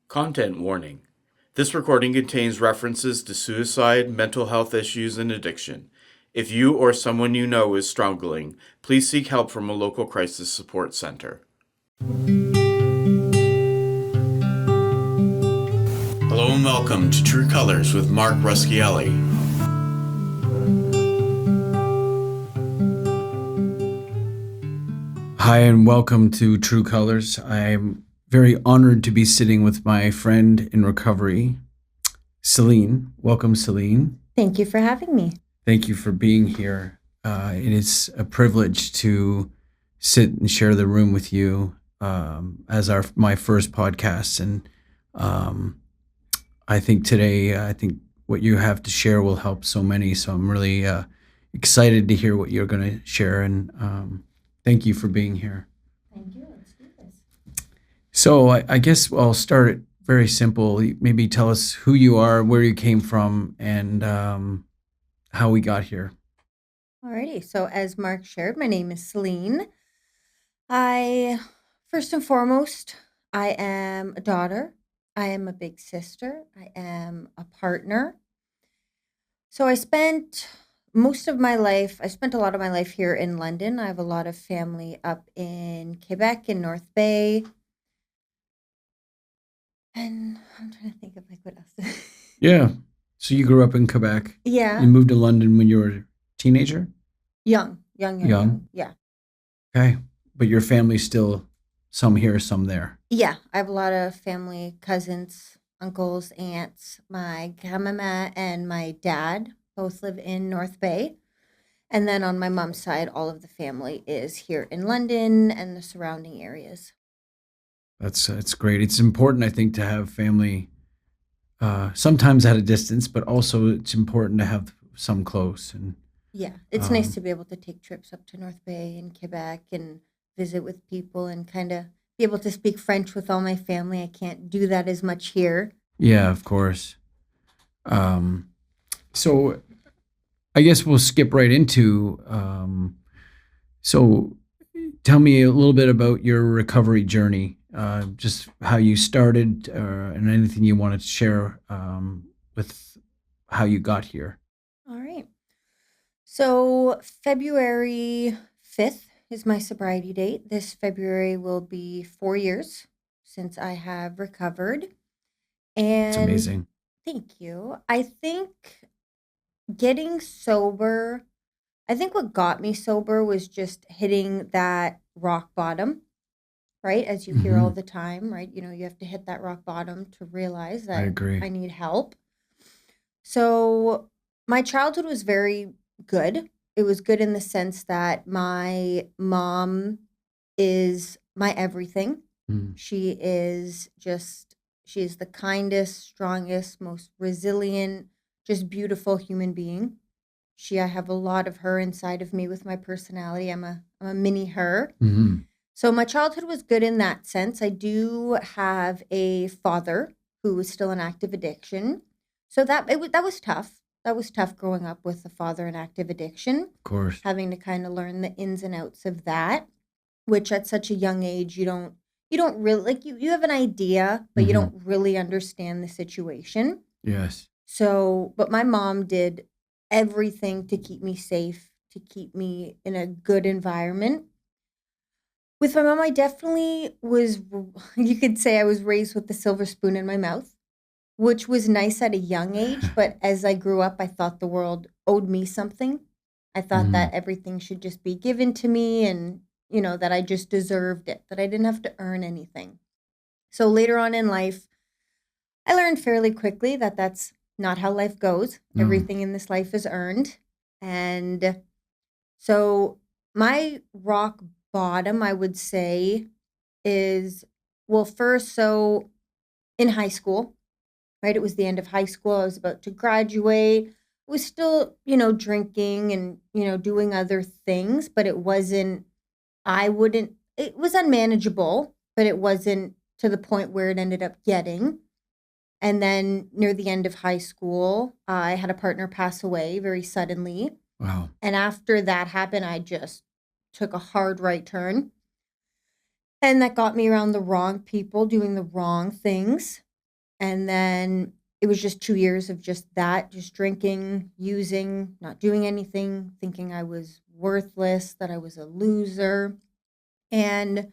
Content warning. This recording contains references to suicide, mental health issues, and addiction. If you or someone you know is struggling, please seek help from a local crisis support center. Hello and welcome to True Colors with Mark Ruschielli. Hi, and welcome to True Colors. I'm very honored to be sitting with my friend in recovery, Celine. Welcome, Celine. Thank you for having me. Thank you for being here. It is a privilege to sit and share the room with you as my first podcast. And I think today, what you have to share will help so many. So I'm really excited to hear what you're going to share. And thank you for being here. Thank you. Let's do this. So I guess I'll start it very simple. Maybe tell us who you are, where you came from, and how we got here. Alrighty. So as Mark shared, my name is Celine. First and foremost, I am a daughter. I am a big sister. I am a partner. So I spent a lot of my life here in London. I have a lot of family up in Quebec in North Bay. And I'm trying to think of what else. Yeah. So you grew up in Quebec. Yeah. You moved to London when you were a teenager? Young. Yeah. Okay. But your family's still some here, some there. Yeah. I have a lot of family, cousins, uncles, aunts. My grandmama and my dad both live in North Bay. And then on my mom's side, all of the family is here in London and the surrounding areas. That's great. It's important, I think, to have family sometimes at a distance, but also it's important to have some close. And Yeah. It's nice to be able to take trips up to North Bay and Quebec and visit with people and kind of be able to speak French with all my family. I can't do that as much here. yeah, of course. So I guess we'll skip right into. So tell me a little bit about your recovery journey, just how you started, and anything you wanted to share with how you got here. All right. So February 5th is my sobriety date. This February will be 4 years since I have recovered. It's And amazing. thank you. I think what got me sober was just hitting that rock bottom, right? As you hear all hmm the time, right? You have to hit that rock bottom to realize I that agree. I need help. So my childhood was very good. It was good in the sense that my mom is my everything. Mm. She is the kindest, strongest, most resilient, just beautiful human being. I have a lot of her inside of me with my personality. I'm a mini her. hmm So my childhood was good in that sense. I do have a father who was still in active addiction. So that was tough. That was tough growing up with a father in active addiction, Of course. having to kind of learn the ins and outs of that, which at such a young age you don't really like you have an idea, but you hmm don't really understand the situation. Yes. So, but my mom did everything to keep me safe, to keep me in a good environment. With my mom, I definitely was, you could say I was raised with the silver spoon in my mouth, which was nice at a young age. But as I grew up, I thought the world owed me something. I thought hmm that everything should just be given to me and, that I just deserved it, that I didn't have to earn anything. So later on in life, I learned fairly quickly that that's not how life goes. No. Everything in this life is earned. And so my rock bottom, I would say, is well, first, so in high school, right? It was the end of high school. I was about to graduate. I was still, drinking and, doing other things, but it was unmanageable, but it wasn't to the point where it ended up getting. And then near the end of high school, I had a partner pass away very suddenly. Wow. And after that happened, I just took a hard right turn. And that got me around the wrong people doing the wrong things. And then it was just 2 years of just that, just drinking, using, not doing anything, thinking I was worthless, that I was a loser. And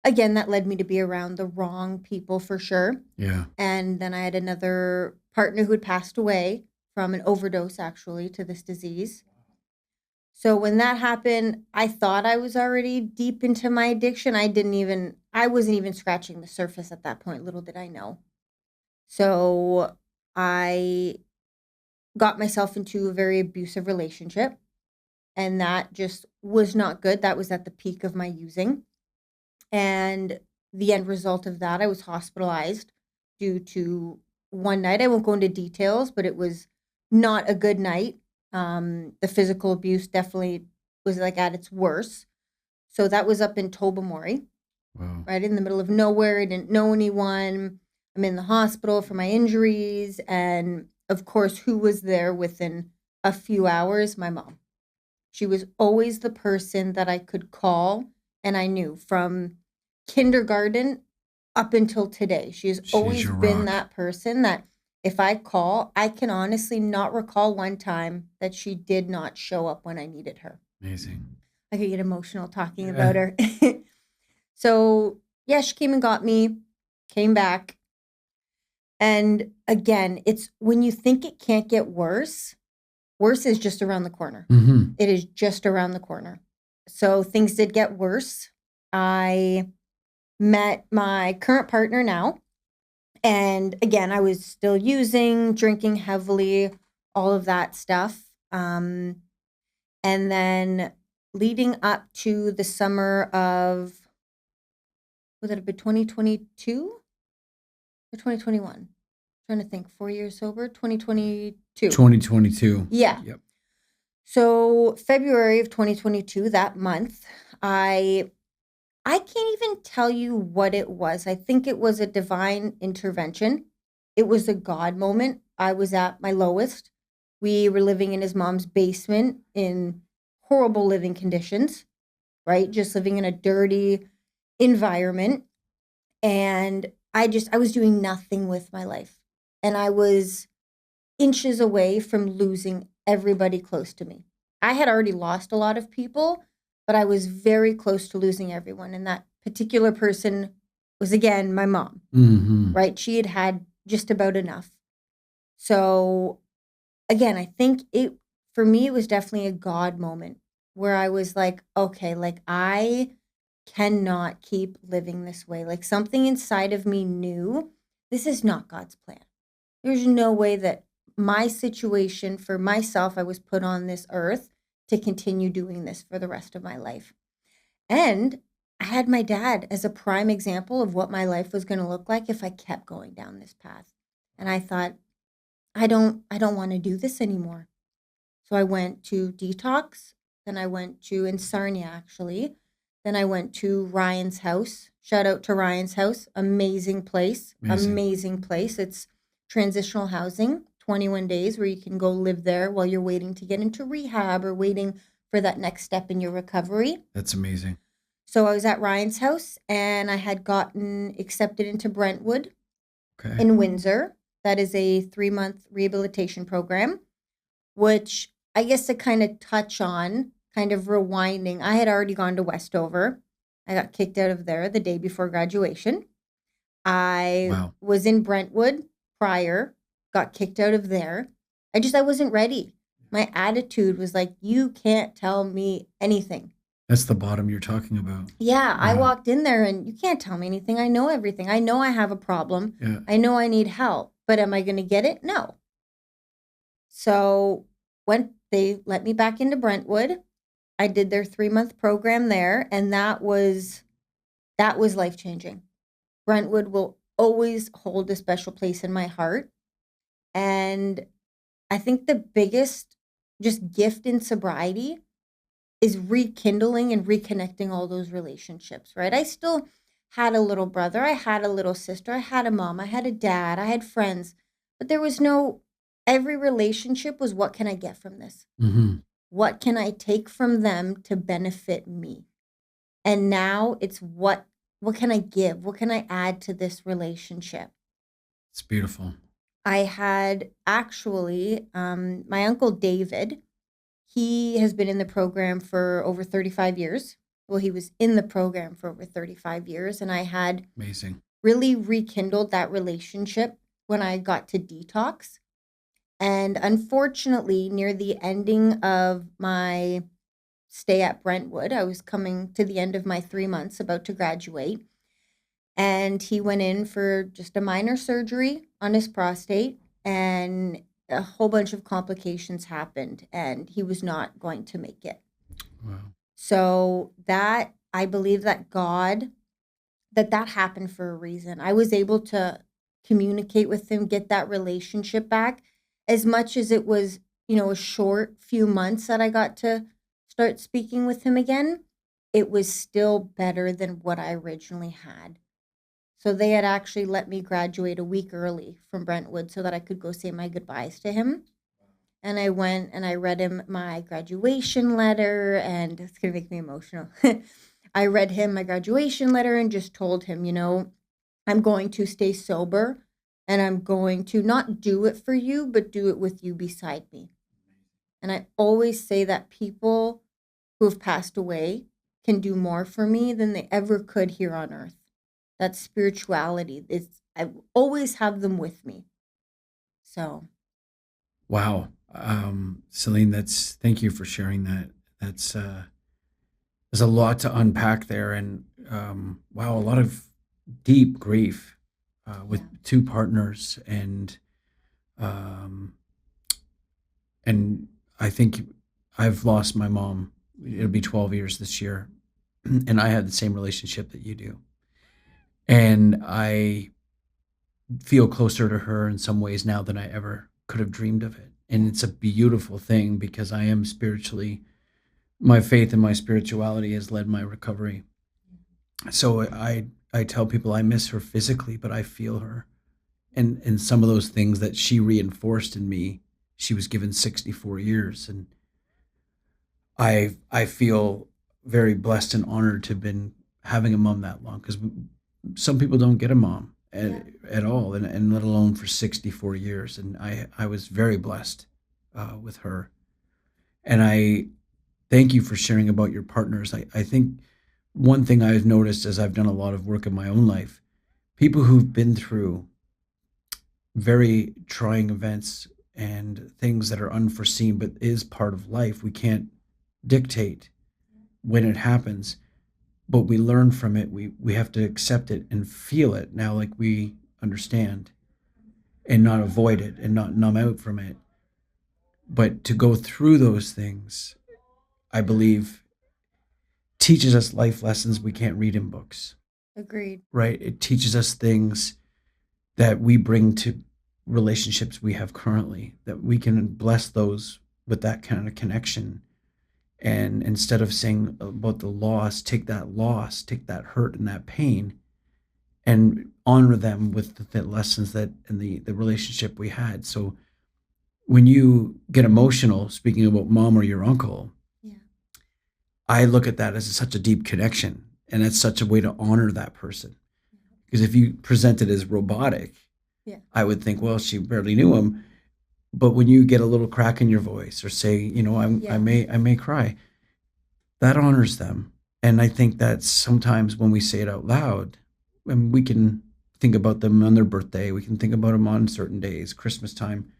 again, that led me to be around the wrong people for sure. Yeah. And then I had another partner who had passed away from an overdose, actually, to this disease. So when that happened, I thought I was already deep into my addiction. I wasn't even scratching the surface at that point. Little did I know. So I got myself into a very abusive relationship, and that just was not good. That was at the peak of my using. And the end result of that, I was hospitalized due to one night. I won't go into details, but it was not a good night. The physical abuse definitely was like at its worst. So that was up in Tobermory, Wow. right in the middle of nowhere. I didn't know anyone. I'm in the hospital for my injuries. And of course, who was there within a few hours? My mom. She was always the person that I could call, and I knew from kindergarten up until today. She's She's always your been rock. that person that if I call, I can honestly not recall one time that she did not show up when I needed her. Amazing. I could get emotional talking Yeah. about her. So, yeah, she came and got me, came back. And again, it's when you think it can't get worse, worse is just around the corner. Mm-hmm. It is just around the corner. So things did get worse. I met my current partner now. And again, I was still using, drinking heavily, all of that stuff. And then leading up to the summer of, was it 2022 or 2021? Trying to think, 4 years sober, 2022. 2022. Yeah. Yep. So February of 2022, that month, I can't even tell you what it was. I think it was a divine intervention. It was a God moment. I was at my lowest. We were living in his mom's basement in horrible living conditions, right? Just living in a dirty environment. And I was doing nothing with my life. And I was inches away from losing everybody close to me. I had already lost a lot of people, but I was very close to losing everyone. And that particular person was, again, my mom, Mm-hmm. right? She had had just about enough. So, again, I think for me, it was definitely a God moment where I was like, okay, like I cannot keep living this way. Like something inside of me knew this is not God's plan. There's no way that my situation for myself, I was put on this earth to continue doing this for the rest of my life. And I had my dad as a prime example of what my life was going to look like if I kept going down this path. And I thought, I don't want to do this anymore. So I went to detox, then I went to in Sarnia actually. Then I went to Ryan's house. Shout out to Ryan's house. Amazing place. Amazing. Amazing place. It's transitional housing, 21 days where you can go live there while you're waiting to get into rehab or waiting for that next step in your recovery. That's amazing. So I was at Ryan's house and I had gotten accepted into Brentwood Okay. in Windsor. That is a 3-month rehabilitation program, which I guess to kind of touch on, kind of rewinding, I had already gone to Westover. I got kicked out of there the day before graduation. I Wow. was in Brentwood prior, got kicked out of there. I wasn't ready. My attitude was like, you can't tell me anything. That's the bottom you're talking about. Yeah, I Wow. walked in there and you can't tell me anything. I know everything. I know I have a problem. Yeah. I know I need help, but am I going to get it? No. So when they let me back into Brentwood, I did their 3-month program there, and that was life-changing. Brentwood will always hold a special place in my heart. And I think the biggest just gift in sobriety is rekindling and reconnecting all those relationships, right? I still had a little brother, I had a little sister, I had a mom, I had a dad, I had friends, but there was every relationship was, what can I get from this? Mm-hmm. What can I take from them to benefit me? And now it's what can I give? What can I add to this relationship? It's beautiful. I had actually my uncle David. He has been in the program for over 35 years. Well, he was in the program for over 35 years, and I had Amazing. really rekindled that relationship when I got to detox. And unfortunately, near the ending of my stay at Brentwood, I was coming to the end of my 3 months, about to graduate. And he went in for just a minor surgery on his prostate, and a whole bunch of complications happened, and he was not going to make it. Wow. So that I believe that God that happened for a reason. I was able to communicate with him, get that relationship back, as much as it was, a short few months that I got to start speaking with him again. It was still better than what I originally had. So they had actually let me graduate a week early from Brentwood so that I could go say my goodbyes to him. And I went and I read him my graduation letter, and it's going to make me emotional. I read him my graduation letter and just told him, I'm going to stay sober, and I'm going to not do it for you, but do it with you beside me. And I always say that people who have passed away can do more for me than they ever could here on earth. That spirituality is, I always have them with me. So, Wow. Celine, thank you for sharing that. That's, there's a lot to unpack there. And, wow, a lot of deep grief, with yeah. two partners. Um, and I think I've lost my mom. It'll be 12 years this year. And I had the same relationship that you do. And I feel closer to her in some ways now than I ever could have dreamed of it. And it's a beautiful thing because I am spiritually, my faith and my spirituality has led my recovery. So I tell people I miss her physically, but I feel her. And some of those things that she reinforced in me, she was given 64 years. And I feel very blessed and honored to have been having a mom that long, because some people don't get a mom Yeah. at all, and let alone for 64 years. And I was very blessed with her. And I thank you for sharing about your partners. I think one thing I've noticed as I've done a lot of work in my own life, people who've been through very trying events and things that are unforeseen, but is part of life. We can't dictate when it happens, but we learn from it. We have to accept it and feel it now, like we understand, and not avoid it and not numb out from it, but to go through those things, I believe, teaches us life lessons we can't read in books, Agreed. right? It teaches us things that we bring to relationships we have currently, that we can bless those with that kind of connection. And instead of saying about the loss, take that hurt and that pain, and honor them with the lessons that in the relationship we had. So when you get emotional speaking about mom or your uncle, Yeah. I look at that as such a deep connection, and it's such a way to honor that person. Because if you present it as robotic, Yeah. I would think, well, she barely knew him. But when you get a little crack in your voice, or say, Yeah. I may cry, that honors them. And I think that sometimes when we say it out loud, and we can think about them on their birthday, we can think about them on certain days, Christmas time.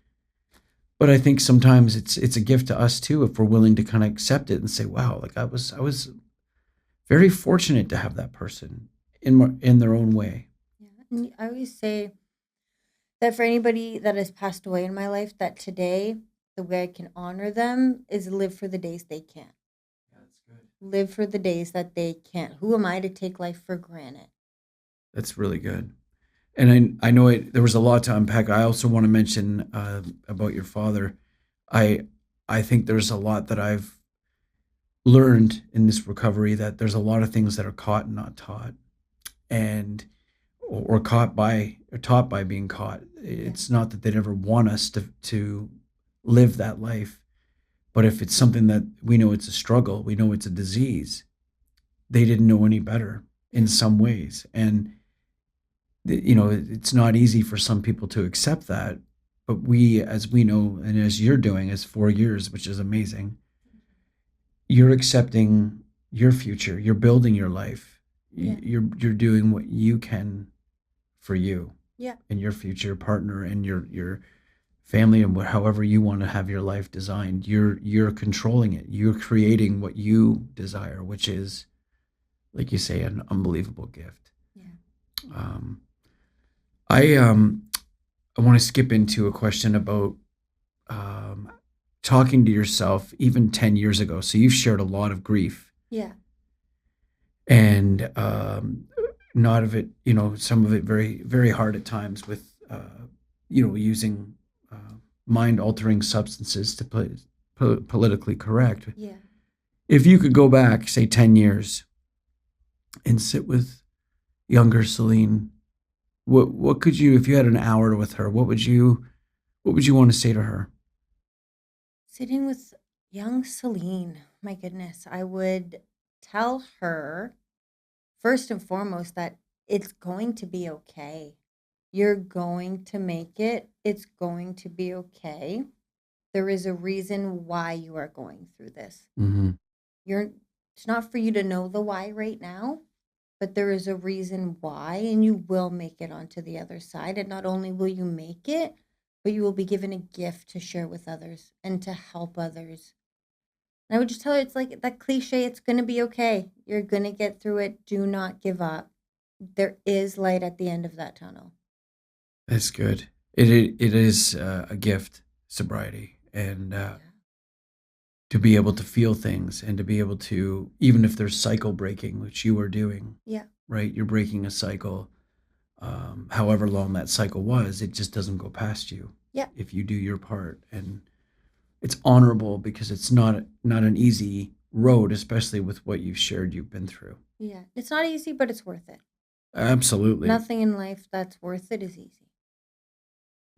But I think sometimes it's a gift to us too, if we're willing to kind of accept it and say, wow, like I was very fortunate to have that person in their own way. Yeah. And I always say that for anybody that has passed away in my life, that today the way I can honor them is live for the days they can't. That's good. Live for the days that they can't. Who am I to take life for granted? That's really good. And I know there was a lot to unpack. I also want to mention about your father. I I think there's a lot that I've learned in this recovery, that there's a lot of things that are caught and not taught, and or caught by or taught by being caught. Yeah. It's not that they never want us to live that life, but if it's something that we know it's a struggle, we know it's a disease, they didn't know any better in some ways. And it's not easy for some people to accept that. But as we know, and as you're doing, as 4 years, which is amazing, you're accepting your future. You're building your life. Yeah. You're doing what you can for you Yeah. and your future partner and your family and however you want to have your life designed. You're controlling it. You're creating what you desire, which is, like you say, an unbelievable gift. Yeah. Um, I want to skip into a question about um, talking to yourself even 10 years ago. So you've shared a lot of grief Yeah. and not of it, some of it very, very hard at times with, using mind altering substances to play politically correct. Yeah. If you could go back, say 10 years and sit with younger Celine, what could you, if you had an hour with her, what would you want to say to her? Sitting with young Celine, my goodness, I would tell her first and foremost that it's going to be okay. You're going to make it. It's going to be okay. There is a reason why you are going through this. Mm-hmm. You're It's not for you to know the why right now, but there is a reason why, and you will make it onto the other side. And not only will you make it, but you will be given a gift to share with others and to help others. And I would just tell her it's like that cliche, it's going to be okay. You're going to get through it. Do not give up. There is light at the end of that tunnel. That's good. It is a gift, sobriety, and Yeah. to be able to feel things and to be able to, even if there's cycle breaking, which you are doing, Yeah. right? You're breaking a cycle. However long that cycle was, it just doesn't go past you Yeah. if you do your part, and it's honorable because it's not an easy road, especially with what you've shared you've been through. Yeah. It's not easy, but it's worth it. Absolutely. Nothing in life that's worth it is easy.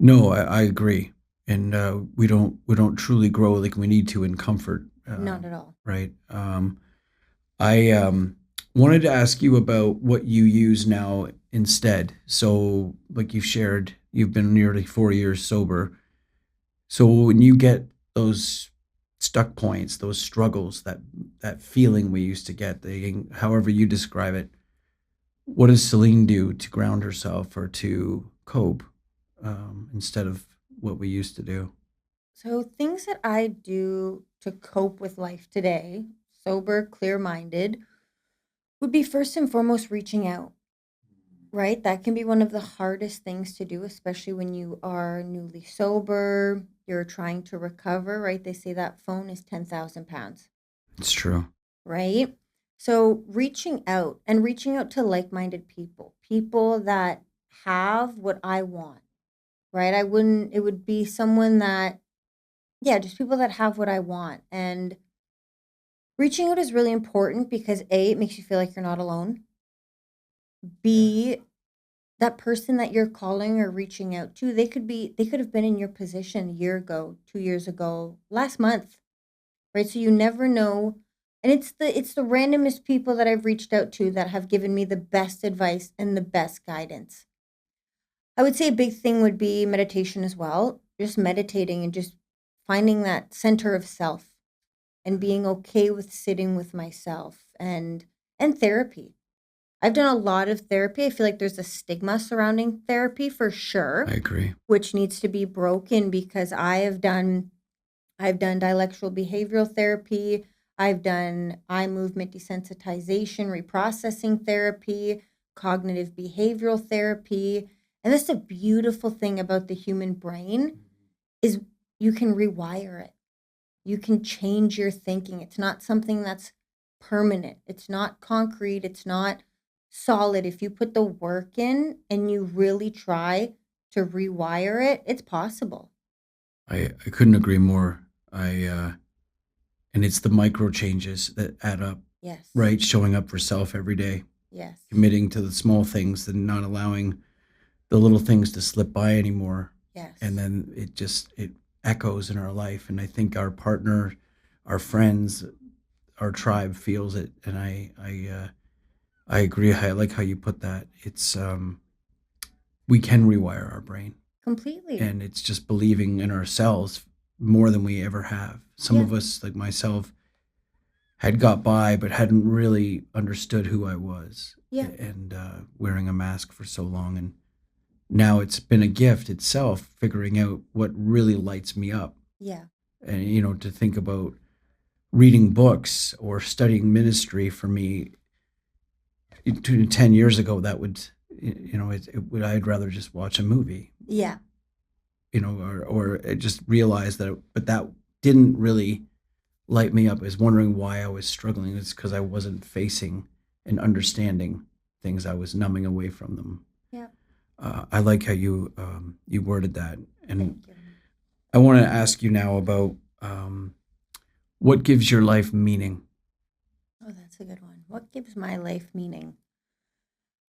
No, I agree, and we don't truly grow like we need to in comfort, Not at all. right? I wanted to ask you about what you use now instead. So, like you've shared, you've been nearly 4 years sober. So when you get those stuck points, those struggles, that feeling we used to get, however you describe it, what does Celine do to ground herself or to cope instead of what we used to do? So, things that I do to cope with life today, sober, clear minded, would be first and foremost reaching out, right? That can be one of the hardest things to do, especially when you are newly sober, you're trying to recover, right? They say that phone is 10,000 pounds, It's true. right? So, reaching out to like minded people, people that have what I want, right? It would be someone that, yeah, just people that have what I want. And reaching out is really important because A, it makes you feel like you're not alone. Yeah. B, that person that you're calling or reaching out to, they could have been in your position a year ago, 2 years ago, last month, right? So you never know. And it's the randomest people that I've reached out to that have given me the best advice and the best guidance. I would say a big thing would be meditation as well. Just meditating and just finding that center of self and being okay with sitting with myself and therapy. I've done a lot of therapy. I feel like there's a stigma surrounding therapy for I sure, agree. which needs to be broken because I've done dialectual behavioral therapy. I've done eye movement desensitization, reprocessing therapy, cognitive behavioral therapy. And that's the beautiful thing about the human brain is you can rewire it. You can change your thinking. It's not something that's permanent. It's not concrete. It's not solid. If you put the work in and you really try to rewire it, it's possible. I couldn't agree more. And it's the micro changes that add up, Yes. right? Showing up for self every day, Yes. committing to the small things and not allowing the little things to slip by anymore. Yes. And then it echoes in our life. And I think our partner, our friends, our tribe feels it. And I agree. I like how you put that. we can rewire our brain. Completely. And it's just believing in ourselves more than we ever have. Some Yeah. of us, like myself, had got by but hadn't really understood who I was. Yeah. And wearing a mask for so long. And now it's been a gift itself, figuring out what really lights me up. Yeah. And, to think about reading books or studying ministry for me 10 years ago, that would, I'd rather just watch a movie, Yeah. or just realize that, but that didn't really light me up. I was wondering why I was struggling. It's because I wasn't facing and understanding things. I was numbing away from them. Yeah. I like how you worded that. And Thank you. I want to ask you now about what gives your life meaning? Oh, that's a good one. What gives my life meaning?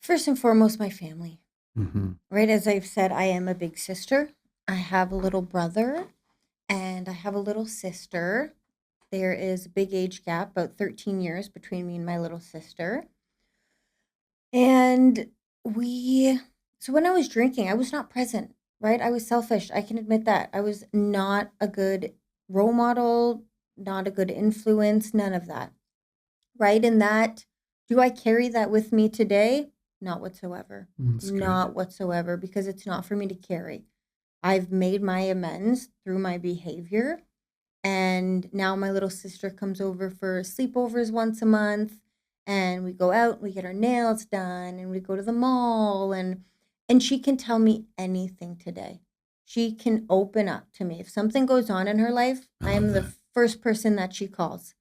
First and foremost, my family. Mm-hmm. Right, as I've said, I am a big sister. I have a little brother and I have a little sister. There is a big age gap, about 13 years between me and my little sister. And so when I was drinking, I was not present, right? I was selfish. I can admit that. I was not a good role model, not a good influence, none of that, right? And that, do I carry that with me today? Not whatsoever. That's good. Not whatsoever, because it's not for me to carry. I've made my amends through my behavior. And now my little sister comes over for sleepovers once a month, and we go out, we get our nails done, and we go to the mall, and she can tell me anything today. She can open up to me. If something goes on in her life, I am the first person that she calls.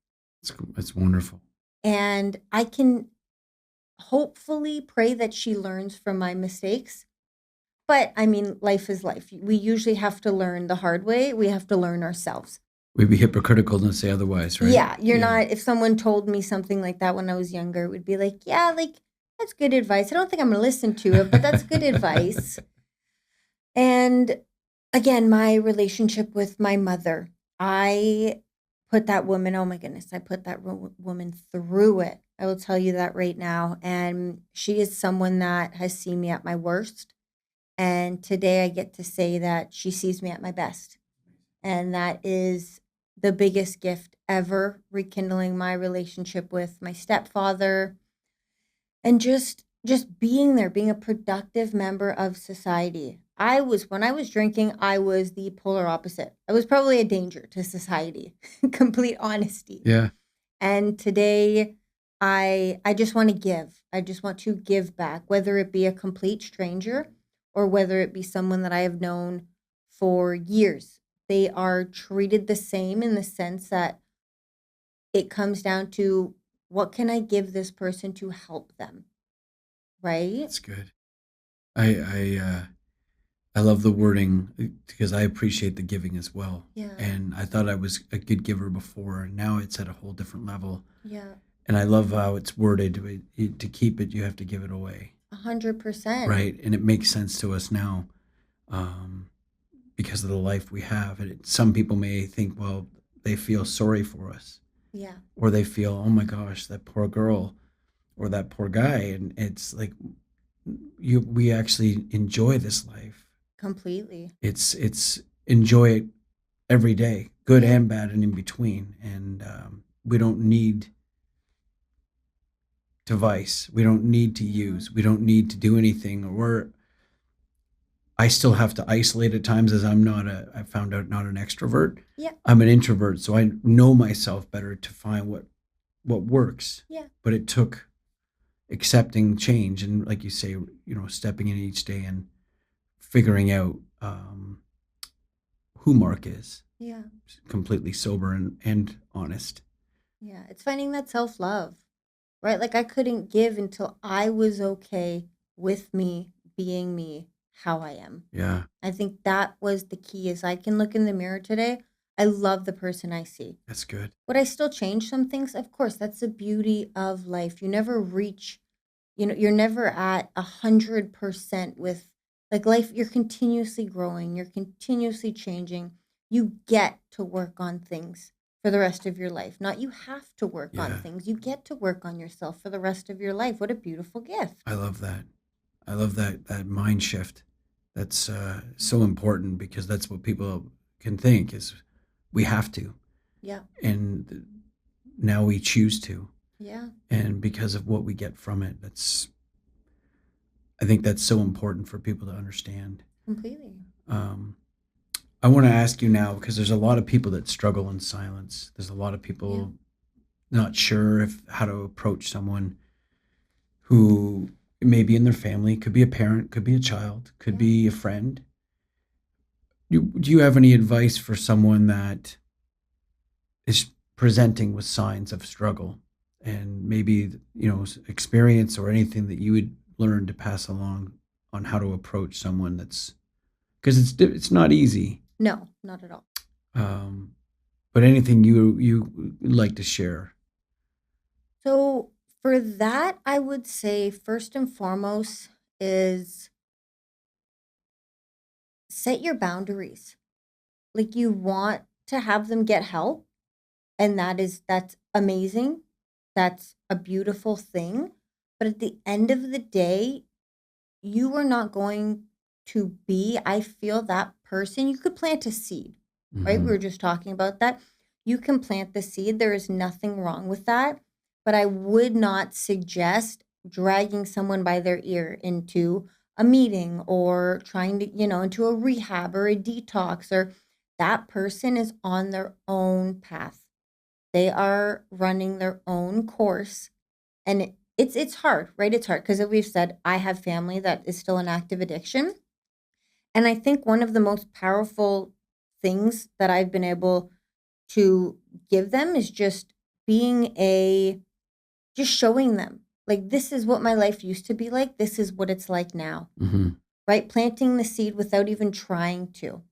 It's wonderful. And I can hopefully pray that she learns from my mistakes. But I mean, life is life. We usually have to learn the hard way. We have to learn ourselves. We'd be hypocritical to say otherwise, right? Yeah, you're not. If someone told me something like that when I was younger, it would be like, yeah, like, that's good advice. I don't think I'm going to listen to it, but that's good advice. And again, my relationship with my mother, I put that woman, oh my goodness, I put that woman through it. I will tell you that right now. And she is someone that has seen me at my worst. And today I get to say that she sees me at my best. And that is the biggest gift ever, rekindling my relationship with my stepfather and just being there, being a productive member of society. When I was drinking, I was the polar opposite. I was probably a danger to society, complete honesty. Yeah. And today I just want to give. I just want to give back, whether it be a complete stranger or whether it be someone that I have known for years. They are treated the same in the sense that it comes down to, what can I give this person to help them? Right? That's good. I love the wording because I appreciate the giving as well. Yeah. And I thought I was a good giver before, and now it's at a whole different level. Yeah. And I love how it's worded. To keep it, you have to give it away. 100%. Right. And it makes sense to us now because of the life we have. And some people may think, well, they feel sorry for us. Yeah. Or they feel, oh my gosh, that poor girl or that poor guy. And it's like, we actually enjoy this life. Completely. It's enjoy it every day, good and bad and in between. And we don't need device. We don't need to use. We don't need to do anything. I still have to isolate at times, as I found out, not an extrovert. Yeah. I'm an introvert, so I know myself better to find what works. Yeah. But it took accepting change and, like you say, stepping in each day and figuring out who Mark is. Yeah. Completely sober and honest. Yeah. It's finding that self-love, right? Like, I couldn't give until I was okay with me being me, how I am. Yeah. I think that was the key. Is I can look in the mirror today. I love the person I see. That's good. Would I still change some things? Of course. That's the beauty of life. You never reach, you're never at 100% with, like, life. You're continuously growing. You're continuously changing. You get to work on things for the rest of your life. Not you have to work on things. You get to work on yourself for the rest of your life. What a beautiful gift. I love that. I love that mind shift. That's so important because that's what people can think is we have to, Yeah. and now we choose to, Yeah. and because of what we get from it, I think that's so important for people to understand. Completely. Um, I want to ask you now because there's a lot of people that struggle in silence. There's a lot of Yeah. people not sure if how to approach someone who may be in their family, could be a parent, could be a child, could Yeah. be a friend. Do you have any advice for someone that is presenting with signs of struggle and maybe experience or anything that you would learn to pass along on how to approach someone that's because it's not easy, No, not at all. um, but anything you would like to share. So for that, I would say first and foremost is set your boundaries. Like you want to have them get help, and that's amazing. That's a beautiful thing. But at the end of the day, you are not going to be, I feel, that person. You could plant a seed, right? We Hmm. were just talking about that. You can plant the seed. There is nothing wrong with that. But I would not suggest dragging someone by their ear into a meeting or trying to, into a rehab or a detox, or that person is on their own path. They are running their own course, and it's hard, right? It's hard because we've said I have family that is still in active addiction, and I think one of the most powerful things that I've been able to give them is just being a just showing them, like, this is what my life used to be like, this is what it's like now, Hmm. right? Planting the seed without even trying to.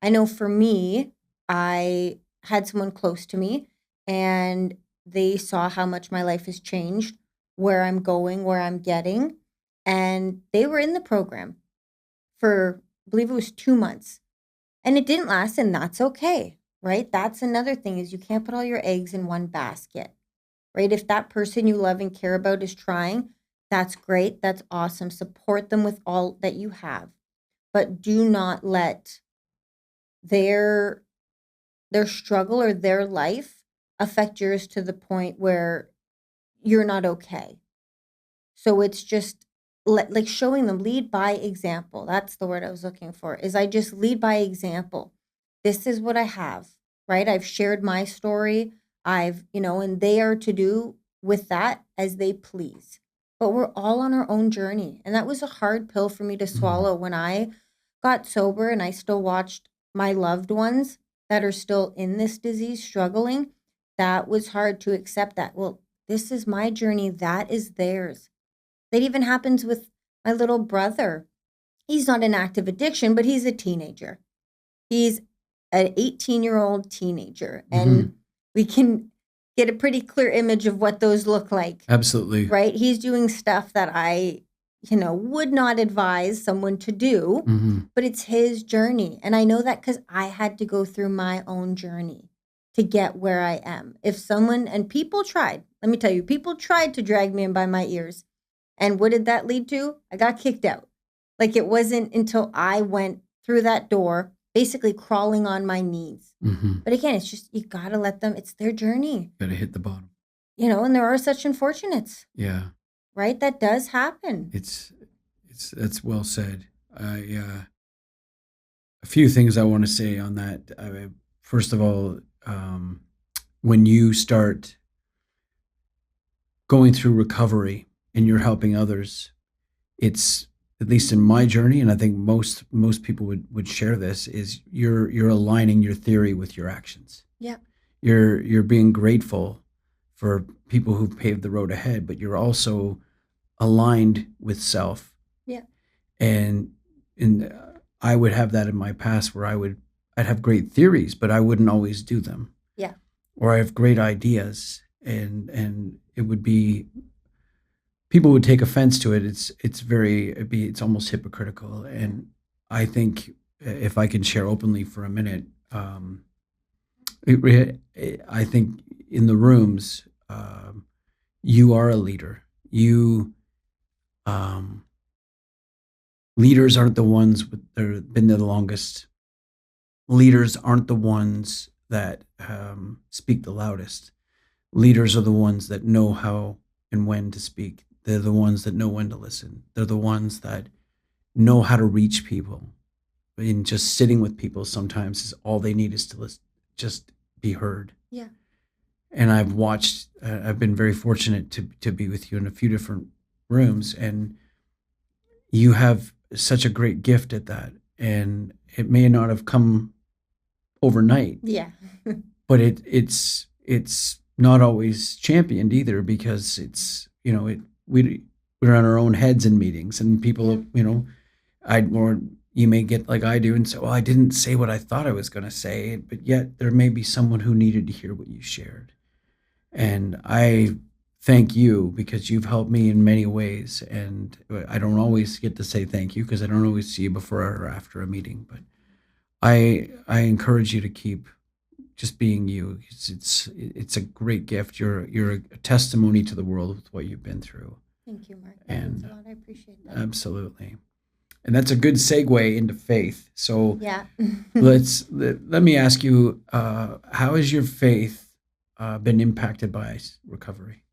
I know for me, I had someone close to me and they saw how much my life has changed, where I'm going, where I'm getting. And they were in the program for, I believe it was 2 months. And it didn't last, and that's okay, right? That's another thing is you can't put all your eggs in one basket, right? If that person you love and care about is trying, that's great. That's awesome. Support them with all that you have, but do not let their struggle or their life affect yours to the point where you're not okay. So it's just like showing them, lead by example. That's the word I was looking for. Is I just lead by example. This is what I have, right? I've shared my story. And they are to do with that as they please. But we're all on our own journey. And that was a hard pill for me to Hmm. swallow when I got sober and I still watched my loved ones that are still in this disease struggling. That was hard to accept that. Well, this is my journey. That is theirs. That even happens with my little brother. He's not in active addiction, but he's a teenager. He's an 18-year-old teenager, Hmm. and we can get a pretty clear image of what those look like, Absolutely. right? He's doing stuff that I, would not advise someone to do, Hmm. but it's his journey. And I know that because I had to go through my own journey to get where I am. If someone, and people tried, let me tell you, people tried to drag me in by my ears. And what did that lead to? I got kicked out. Like it wasn't until I went through that door, basically crawling on my knees. Hmm. But again, it's just, you got to let them, it's their journey, Got to hit the bottom. and there are such unfortunates, Yeah, right? That does happen. it's that's well said. I A few things I want to say on that. First of all, when you start going through recovery and you're helping others, it's at least in my journey, and I think most people would share this, is you're aligning your theory with your actions. Yeah. You're being grateful for people who've paved the road ahead, but you're also aligned with self. Yeah. And I would have that in my past where I'd have great theories, but I wouldn't always do them. Yeah. Or I have great ideas, and it would be people would take offense to it. It's almost hypocritical. Yeah. And I think if I can share openly for a minute, I think in the rooms, you are a leader. You um, leaders aren't the ones that have been there the longest. Leaders aren't the ones that speak the loudest. Leaders are the ones that know how and when to speak. They're the ones that know when to listen. They're the ones that know how to reach people. And just sitting with people sometimes is all they need is to listen, just be heard. Yeah. And I've been very fortunate to be with you in a few different rooms, and you have such a great gift at that. And it may not have come overnight, Yeah. but it's not always championed either, because it's, we're on our own heads in meetings, and people, you may get like I do and say, well, I didn't say what I thought I was going to say, but yet there may be someone who needed to hear what you shared. And I thank you, because you've helped me in many ways. And I don't always get to say thank you, because I don't always see you before or after a meeting, but I encourage you to keep just being you. It's a great gift. You're a testimony to the world with what you've been through. Thank you, Mark. That means And a lot. I appreciate that. absolutely. And that's a good segue into faith. So Yeah. let me ask you, how has your faith been impacted by recovery?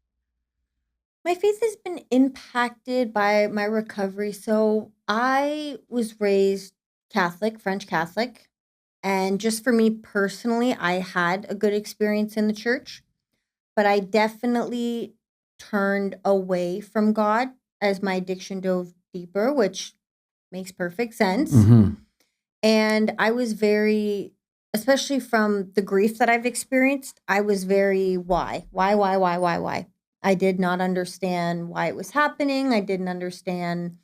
My faith has been impacted by my recovery. So I was raised Catholic, French Catholic. And just for me personally, I had a good experience in the church, but I definitely turned away from God as my addiction dove deeper, which makes perfect sense. Mm-hmm. And I was very, especially from the grief that I've experienced, I was very, why? Why? I did not understand why it was happening. I didn't understand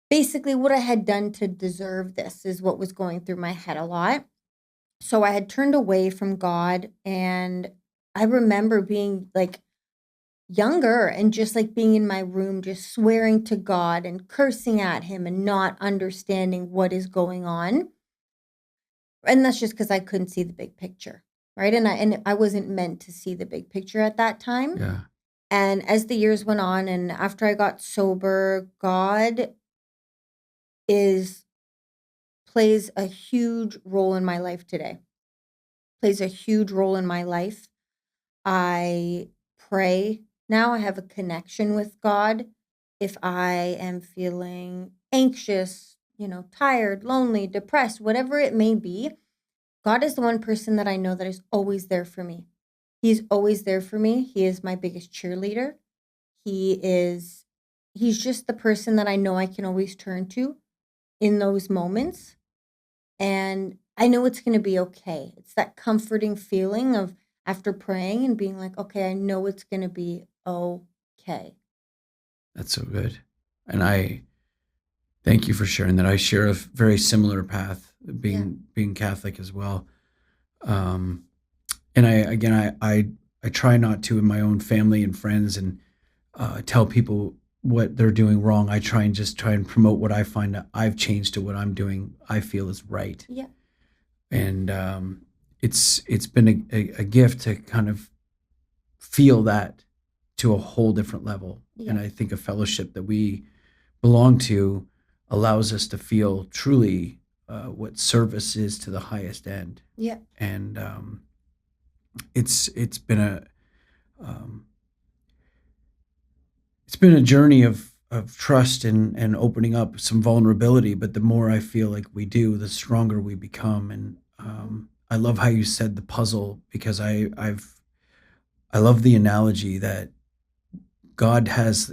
basically what I had done to deserve this, is what was going through my head a lot. So I had turned away from God, and I remember being like younger and just like being in my room, just swearing to God and cursing at him and not understanding what is going on. And that's just because I couldn't see the big picture, right? And I wasn't meant to see the big picture at that time. Yeah. And as the years went on, and after I got sober, God plays a huge role in my life today. Plays a huge role in my life. I pray now. I have a connection with God. If I am feeling anxious, tired, lonely, depressed, whatever it may be, God is the one person that I know that is always there for me. He's always there for me. He is my biggest cheerleader. He's just the person that I know I can always turn to in those moments. And I know it's going to be okay. It's that comforting feeling of after praying and being like, okay, I know it's going to be okay. That's so good. And I thank you for sharing that. I share a very similar path, being Catholic as well. And I try not to, in my own family and friends, and tell people what they're doing wrong. I try and promote what I find that I've changed to what I'm doing, I feel is right. Yeah. And it's been a gift to kind of feel that to a whole different level. Yeah. And I think a fellowship that we belong to allows us to feel truly what service is to the highest end. Yeah. And it's been a journey of trust and opening up some vulnerability. But the more I feel like we do, the stronger we become. And I love how you said the puzzle, because I love the analogy that God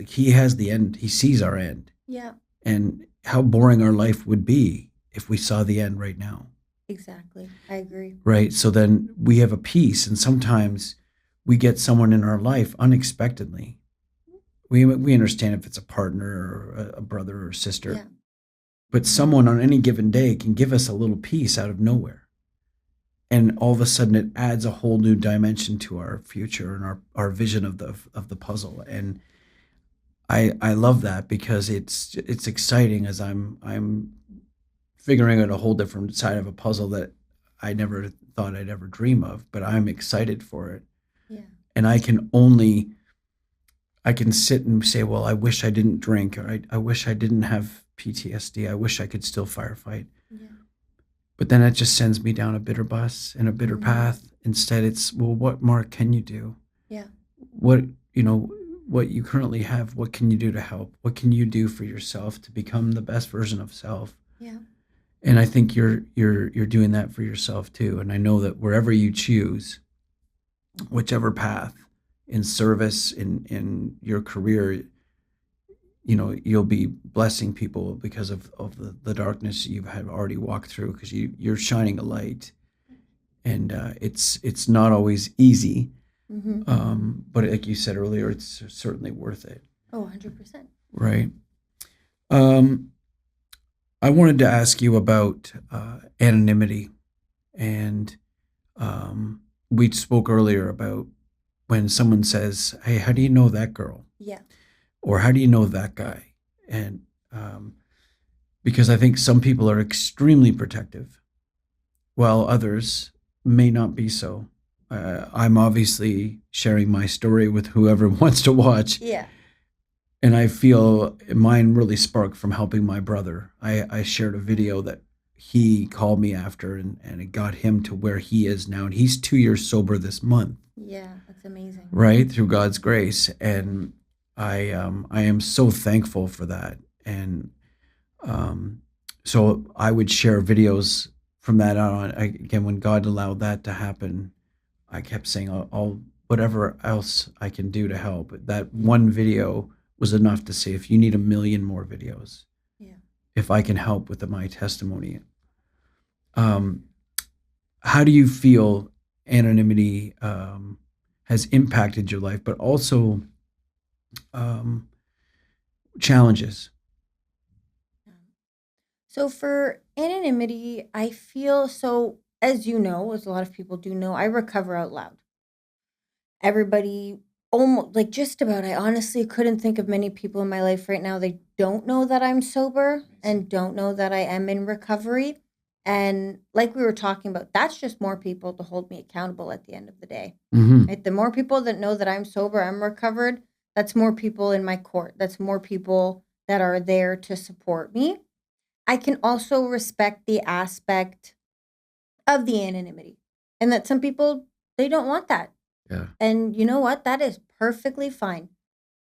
he has the end. He sees our end. Yeah. And how boring our life would be if we saw the end right now. Exactly. I agree. Right. So then we have a peace, and sometimes we get someone in our life unexpectedly. We understand if it's a partner or a brother or sister, Yeah. but someone on any given day can give us a little peace out of nowhere. And all of a sudden it adds a whole new dimension to our future and our vision of the puzzle. And I love that, because it's exciting as I'm figuring out a whole different side of a puzzle that I never thought I'd ever dream of, but I'm excited for it. Yeah. And I can sit and say, well, I wish I didn't drink, or I wish I didn't have PTSD. I wish I could still firefight. Yeah. But then it just sends me down a bitter bus and a bitter Mhm. path. Instead, it's, well, what, Mark, can you do? Yeah. What, what you currently have, what can you do to help? What can you do for yourself to become the best version of self? Yeah. And I think you're doing that for yourself too. And I know that wherever you choose, whichever path in service, in your career, you'll be blessing people because of the darkness you've had already walked through, because you're shining a light. And it's not always easy, Mhm. but like you said earlier, it's certainly worth it, Oh, 100%. right? um, I wanted to ask you about anonymity. And we spoke earlier about when someone says, hey, how do you know that girl? Yeah. Or how do you know that guy? And because I think some people are extremely protective, while others may not be so. I'm obviously sharing my story with whoever wants to watch. Yeah. And I feel mine really sparked from helping my brother. I shared a video that he called me after, and it got him to where he is now. And he's 2 years sober this month, Yeah. That's amazing. right? Through God's grace. And I am so thankful for that. And so I would share videos from that on. Again, when God allowed that to happen, I kept saying, I'll whatever else I can do to help. That one video was enough to say, if you need 1 million more videos, Yeah. if I can help with my testimony. How do you feel anonymity has impacted your life, but also um, challenges? So for anonymity, I feel so, as you know, as a lot of people do know, I recover out loud. Everybody, almost like just about, I honestly couldn't think of many people in my life right now. They don't know that I'm sober and don't know that I am in recovery. And like we were talking about, that's just more people to hold me accountable at the end of the day. Mm-hmm. Right? The more people that know that I'm sober, I'm recovered, that's more people in my court. That's more people that are there to support me. I can also respect the aspect of the anonymity, and that some people, they don't want that. Yeah. And you know what? That is perfectly fine.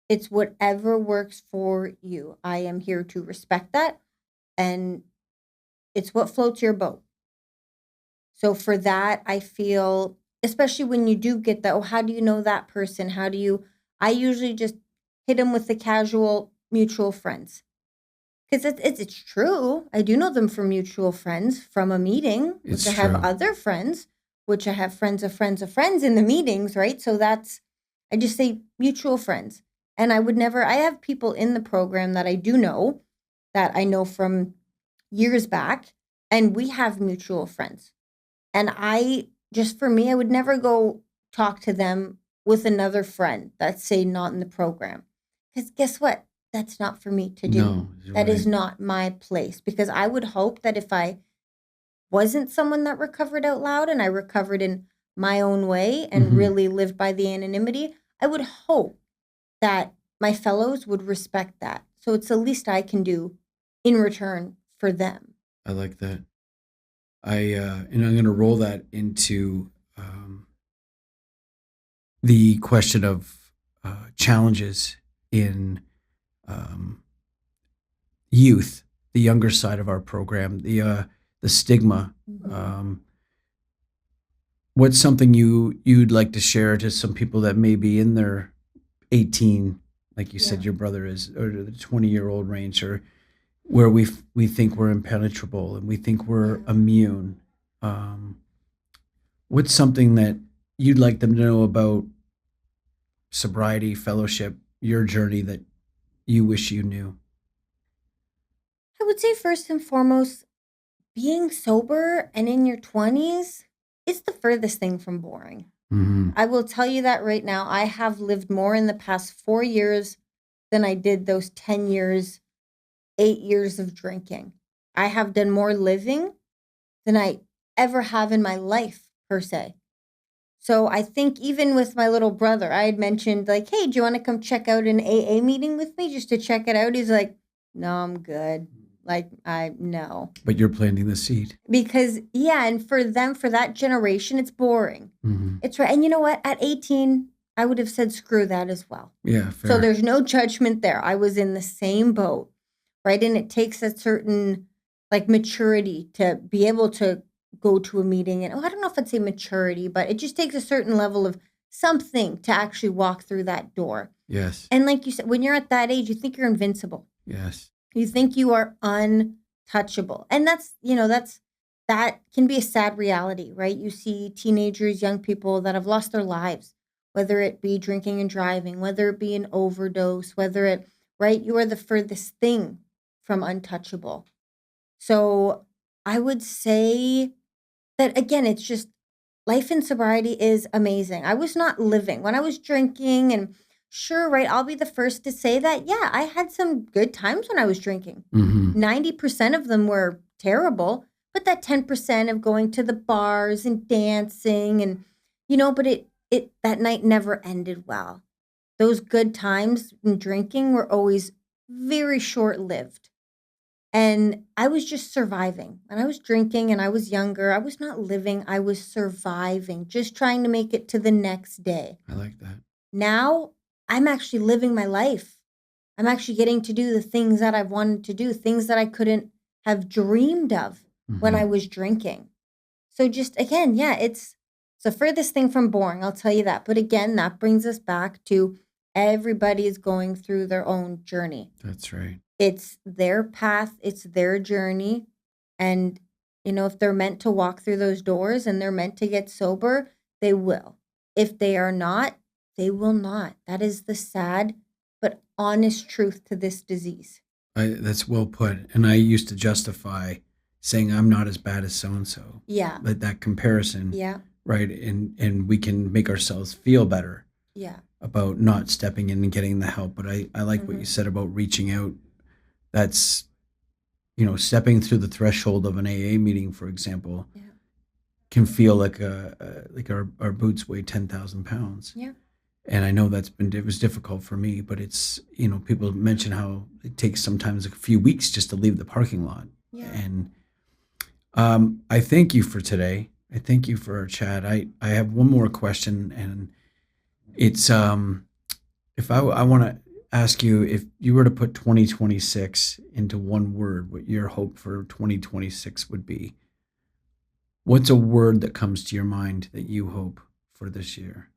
It's whatever works for you. I am here to respect that, and it's what floats your boat. So for that, I feel, especially when you do get that, oh, how do you know that person? How do you, I usually just hit them with the casual mutual friends. Because it's true. I do know them from mutual friends from a meeting, which It's I have true. other friends, which I have friends of friends of friends in the meetings, right? So that's, I just say mutual friends. And I would never, I have people in the program that I do know, that I know from years back, and we have mutual friends. And I, just for me, I would never go talk to them with another friend that's, say, not in the program. Because guess what? That's not for me to do. No, you're That is right. not my place. Because I would hope that if I wasn't someone that recovered out loud and I recovered in my own way and Mhm. really lived by the anonymity, I would hope that my fellows would respect that. So it's the least I can do in return for them. I like that. And I'm going to roll that into the question of challenges in um, youth, the younger side of our program, the stigma. What's something you'd like to share to some people that may be in their 18, like you said, Yeah. your brother is, or the 20-year-old range, or where we think we're impenetrable and we think we're Yeah. immune? What's something that you'd like them to know about sobriety, fellowship, your journey, that you wish you knew? I would say first and foremost, being sober and in your 20s is the furthest thing from boring. Mm-hmm. I will tell you that right now. I have lived more in the past 4 years than I did those 10 years, 8 years of drinking. I have done more living than I ever have in my life, per se. So I think even with my little brother, I had mentioned, like, hey, do you want to come check out an AA meeting with me just to check it out? He's like, no, I'm good. Like, no. But you're planting the seed. Because, yeah, and for them, for that generation, it's boring. Mm-hmm. It's right. And you know what? At 18, I would have said screw that as well. Yeah, fair. So there's no judgment there. I was in the same boat, right? And it takes a certain, like, maturity to be able to go to a meeting. And I don't know if I'd say maturity, but it just takes a certain level of something to actually walk through that door. Yes. And like you said, when you're at that age, you think you're invincible. Yes. You think you are untouchable. And that can be a sad reality, right? You see teenagers, young people that have lost their lives, whether it be drinking and driving, whether it be an overdose, right? You are the furthest thing from untouchable. So I would say that, again, it's just life in sobriety is amazing. I was not living when I was drinking, and sure, right, I'll be the first to say that, yeah, I had some good times when I was drinking. 90% of them were terrible, but that 10% of going to the bars and dancing and, but it that night never ended well. Those good times in drinking were always very short-lived. And I was just surviving. When I was drinking and I was younger, I was not living, I was surviving, just trying to make it to the next day. I like that. Now, I'm actually living my life. I'm actually getting to do the things that I've wanted to do, things that I couldn't have dreamed of when I was drinking. So just, again, yeah, it's the furthest thing from boring, I'll tell you that. But again, that brings us back to everybody is going through their own journey. That's right. It's their path, it's their journey. And, if they're meant to walk through those doors and they're meant to get sober, they will. If they are not, they will not. That is the sad but honest truth to this disease. That's well put. And I used to justify saying I'm not as bad as so-and-so. Yeah. But that comparison, Yeah. right? And we can make ourselves feel better Yeah. about not stepping in and getting the help. But I like what you said about reaching out. That's, stepping through the threshold of an AA meeting, for example, can feel like our boots weigh 10,000 pounds. Yeah. And I know it was difficult for me, but it's, people mention how it takes sometimes a few weeks just to leave the parking lot. Yeah. And I thank you for today. I thank you for our chat. I have one more question, and it's if I want to ask you, if you were to put 2026 into one word, what your hope for 2026 would be. What's a word that comes to your mind that you hope for this year?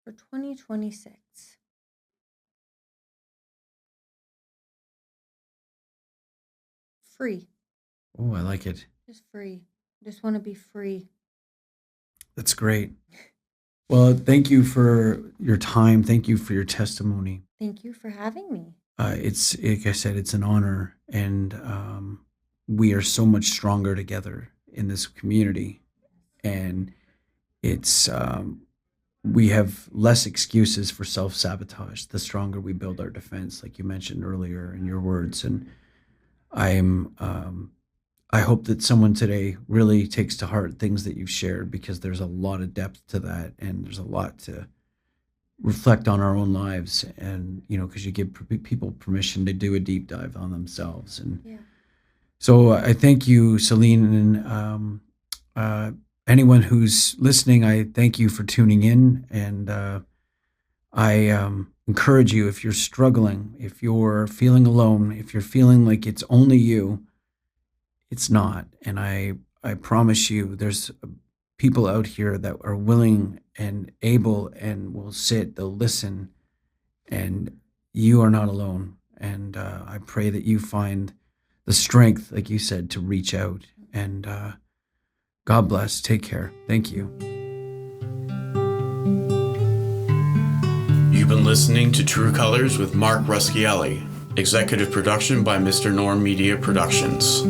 For 2026. Free. Oh, I like it. Just free. Just want to be free. That's great. Well, thank you for your time. Thank you for your testimony. Thank you for having me. It's, like I said, it's an honor, and we are so much stronger together in this community. And it's we have less excuses for self-sabotage the stronger we build our defense, like you mentioned earlier in your words. And I hope that someone today really takes to heart things that you've shared, because there's a lot of depth to that, and there's a lot to reflect on our own lives, and because you give people permission to do a deep dive on themselves. And so I thank you, Celine, and anyone who's listening, I thank you for tuning in. And I encourage you, if you're struggling, if you're feeling alone, if you're feeling like it's only you, it's not. And I promise you, there's people out here that are willing and able and will sit, they'll listen, and you are not alone. And I pray that you find the strength, like you said, to reach out. And God bless. Take care. Thank you. You've been listening to True Colors with Mark Ruschielli. Executive production by Mr. Norm Media Productions.